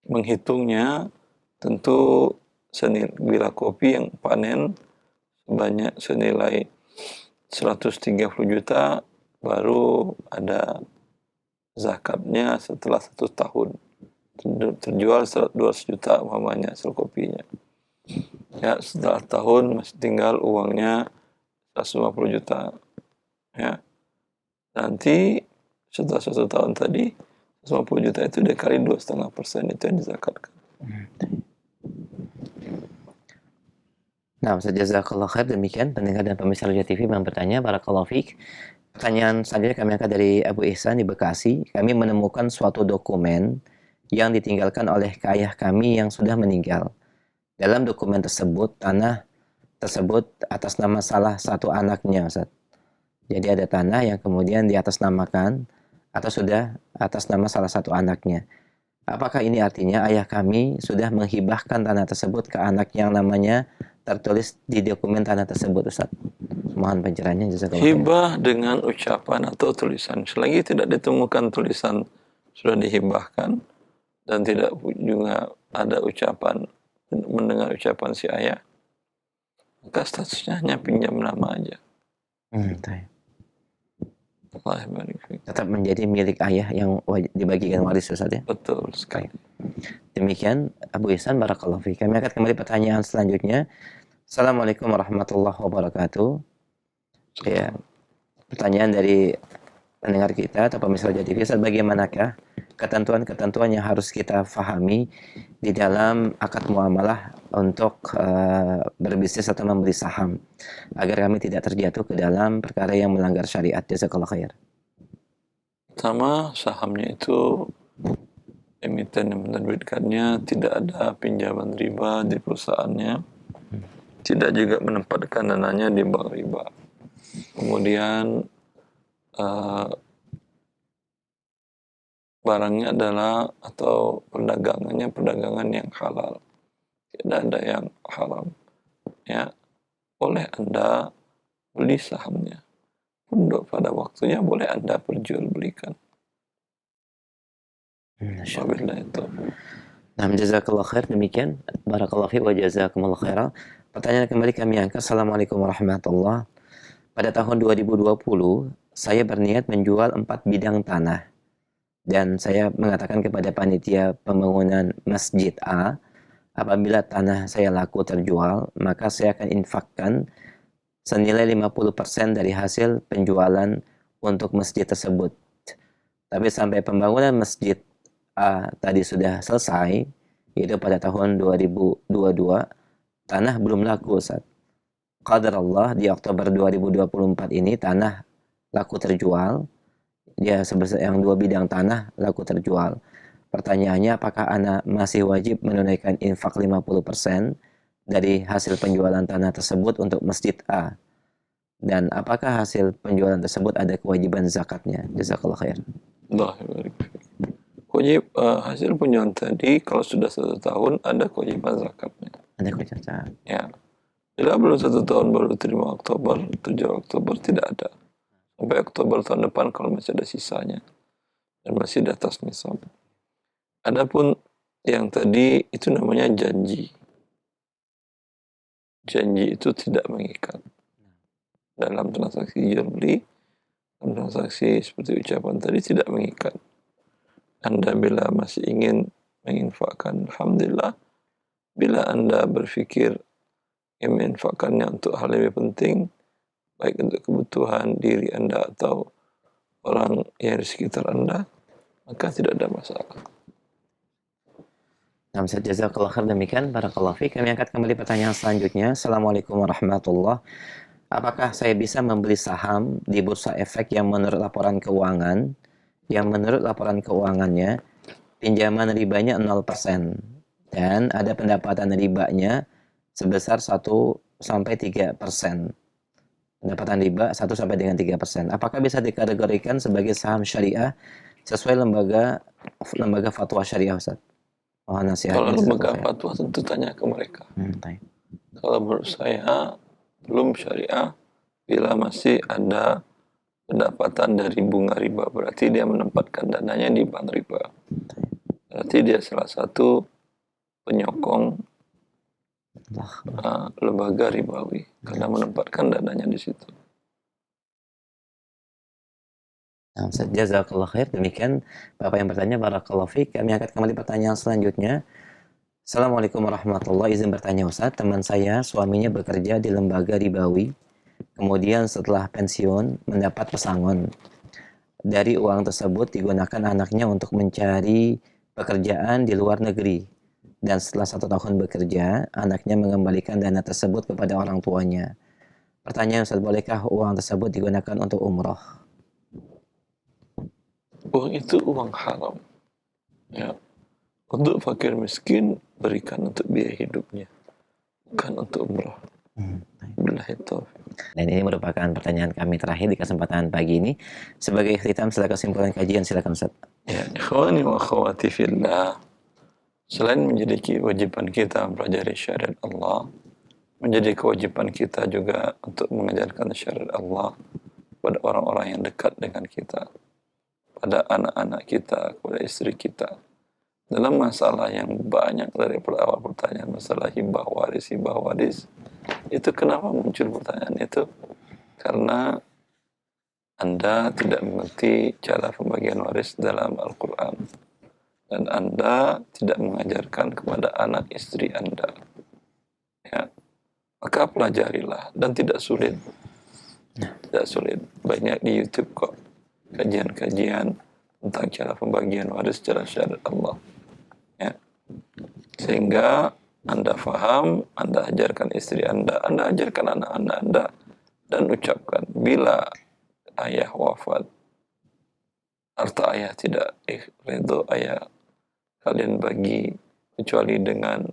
Menghitungnya tentu bila kopi yang panen sebanyak senilai 130 juta baru ada zakatnya setelah 1 tahun. Terjual 200 juta umpamanya hasil kopinya. Ya, setelah tahun masih tinggal uangnya 150 juta. Ya. Nanti setelah 1 tahun tadi 150 juta itu dikali 2,5% itu yang dizakatkan. Nah, Ustaz, jazakallah khair. Demikian pendengar dan pemirsa Roja TV yang bertanya, barakallahu fiik. Pertanyaan selanjutnya kami angkat dari Abu Ihsan di Bekasi. Kami menemukan suatu dokumen yang ditinggalkan oleh ayah kami yang sudah meninggal. Dalam dokumen tersebut, tanah tersebut atas nama salah satu anaknya, Ustaz. Jadi ada tanah yang kemudian diatasnamakan atau sudah atas nama salah satu anaknya. Apakah ini artinya ayah kami sudah menghibahkan tanah tersebut ke anak yang namanya tertulis di dokumen tanah tersebut, Ustaz? Mohon pencerahannya. Hibah dengan ucapan atau tulisan. Selagi tidak ditemukan tulisan sudah dihibahkan dan tidak juga ada ucapan, mendengar ucapan si ayah, maka statusnya hanya pinjam nama aja. Tetap menjadi milik ayah yang dibagikan waris, Ustaz ya? Betul sekali. Demikian Abu Ihsan, barakallahu fiik. Kami akan kembali pertanyaan selanjutnya. Assalamualaikum warahmatullahi wabarakatuh. Ya, pertanyaan dari pendengar kita atau pemirsa Roja TV, bagaimanakah ketentuan-ketentuan yang harus kita fahami di dalam akad muamalah untuk berbisnis atau membeli saham agar kami tidak terjatuh ke dalam perkara yang melanggar syariat? Jazakallahu khair. Pertama, sahamnya itu emiten yang menerbitkannya tidak ada pinjaman riba di perusahaannya, tidak juga menempatkan dananya di bank riba. Kemudian barangnya adalah atau perdagangannya perdagangan yang halal, tidak ada yang haram. Ya, boleh Anda beli sahamnya. Untuk pada waktunya boleh Anda perjualbelikan. Wabillahi taufiq. Nah, jazakallah khair, demikian. Barakallahu fi wa jazakumullah khairan. Pertanyaan kembali kami angkat. Assalamualaikum warahmatullahi. Pada tahun 2020, saya berniat menjual 4 bidang tanah. Dan saya mengatakan kepada panitia pembangunan Masjid A, apabila tanah saya laku terjual, maka saya akan infakkan senilai 50% dari hasil penjualan untuk masjid tersebut. Tapi sampai pembangunan Masjid A tadi sudah selesai, yaitu pada tahun 2022, tanah belum laku, Ustaz. Qadar Allah, di Oktober 2024 ini tanah laku terjual, ya sebesar yang 2 bidang tanah laku terjual. Pertanyaannya, apakah anak masih wajib menunaikan infak 50% dari hasil penjualan tanah tersebut untuk Masjid A? Dan apakah hasil penjualan tersebut ada kewajiban zakatnya? Jazakallah khair. Wajib hasil penjualan tadi kalau sudah 1 tahun ada kewajiban zakatnya. Ada kewajiban. Ya. Bila belum 1 tahun baru terima Oktober, 7 Oktober tidak ada. Sampai Oktober tahun depan kalau masih ada sisanya dan masih di atas nisab. Adapun yang tadi itu namanya janji. Janji itu tidak mengikat. Dalam transaksi jual beli, dalam transaksi seperti ucapan tadi tidak mengikat. Anda bila masih ingin menginfakkan, alhamdulillah. Bila Anda berfikir ingin menginfakkannya untuk hal yang lebih penting, baik untuk kebutuhan diri Anda atau orang yang di sekitar Anda, maka tidak ada masalah. Nah, jazakallah khair, demikian. Barakallahu fiik. Kami angkat kembali pertanyaan selanjutnya. Assalamualaikum warahmatullahi. Apakah saya bisa membeli saham di bursa efek yang menurut laporan keuangannya pinjaman ribanya 0% dan ada pendapatan ribanya sebesar 1-3%. Pendapatan riba 1 sampai dengan 3%. Apakah bisa dikategorikan sebagai saham syariah sesuai lembaga fatwa syariah, Ustaz? Mohon nasihatnya. Kalau lembaga fatwa tentu tanya ke mereka. Kalau menurut saya belum syariah bila masih ada pendapatan dari bunga riba, berarti dia menempatkan dananya di bank riba. Berarti dia salah satu penyokong lembaga ribawi karena menempatkan dananya di situ. Nah, jazakallah khair. Demikian Bapak yang bertanya, barakallahu fiik. Kami angkat kembali pertanyaan selanjutnya. Assalamualaikum warahmatullahi. Izin bertanya, Ustaz. Teman saya suaminya bekerja di lembaga ribawi. Kemudian setelah pensiun mendapat pesangon. Dari uang tersebut digunakan anaknya untuk mencari pekerjaan di luar negeri. Dan setelah 1 tahun bekerja, anaknya mengembalikan dana tersebut kepada orang tuanya. Pertanyaan, Ustaz, bolehkah uang tersebut digunakan untuk umroh? Uang itu uang haram. Ya. Untuk fakir miskin berikan untuk biaya hidupnya, bukan untuk umrah. Billahi taufiq. Dan ini merupakan pertanyaan kami terakhir di kesempatan pagi ini. Sebagai khitam setelah kesimpulan kajian, silakan Ustaz. Ya, ikhwani wa akhwati fillah. Selain menjadi kewajiban kita mempelajari syariat Allah, menjadi kewajiban kita juga untuk mengajarkan syariat Allah pada orang-orang yang dekat dengan kita, pada anak-anak kita, kepada istri kita. Dalam masalah yang banyak dari awal pertanyaan, masalah hibah waris, itu kenapa muncul pertanyaan itu? Karena Anda tidak mengerti cara pembagian waris dalam Al-Quran. Dan Anda tidak mengajarkan kepada anak istri Anda. Ya. Maka pelajarilah, dan tidak sulit. Tidak sulit. Banyak di YouTube kok kajian-kajian tentang cara pembagian waris secara syariat Allah. Ya. Sehingga Anda faham, Anda ajarkan istri Anda ajarkan anak-anak Anda, dan ucapkan bila ayah wafat harta ayah tidak ridho ayah kalian bagi kecuali dengan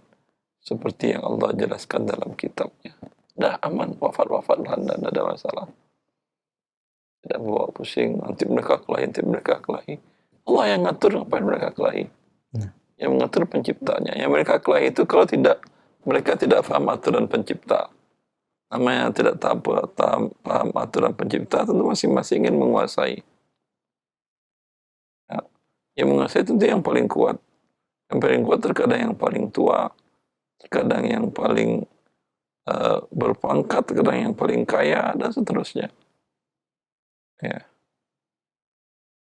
seperti yang Allah jelaskan dalam kitabnya. Dah aman, wafat-wafatlah Anda, tidak ada masalah. Tidak bawa pusing, nanti mereka kelahi. Allah yang ngatur, ngapain mereka kelahi? Yang mengatur penciptanya. Yang mereka kelahi itu kalau tidak, mereka tidak paham aturan pencipta. Namanya tidak paham aturan pencipta, tentu masing-masing ingin menguasai. Ya. Yang menguasai tentu yang paling kuat. Yang paling kuat terkadang yang paling tua, terkadang yang paling berpangkat, terkadang yang paling kaya, dan seterusnya. Ya.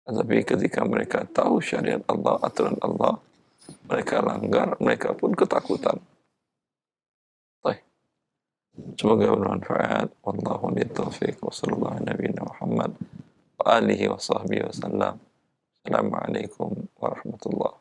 Tapi ketika mereka tahu syariat Allah, aturan Allah, mereka langgar, mereka pun ketakutan. Baik. Semoga bermanfaat. Wallahu a'lam. Wa sallallahu ala nabiyina Muhammad wa alihi wa sahbihi wasallam. Assalamualaikum warahmatullahi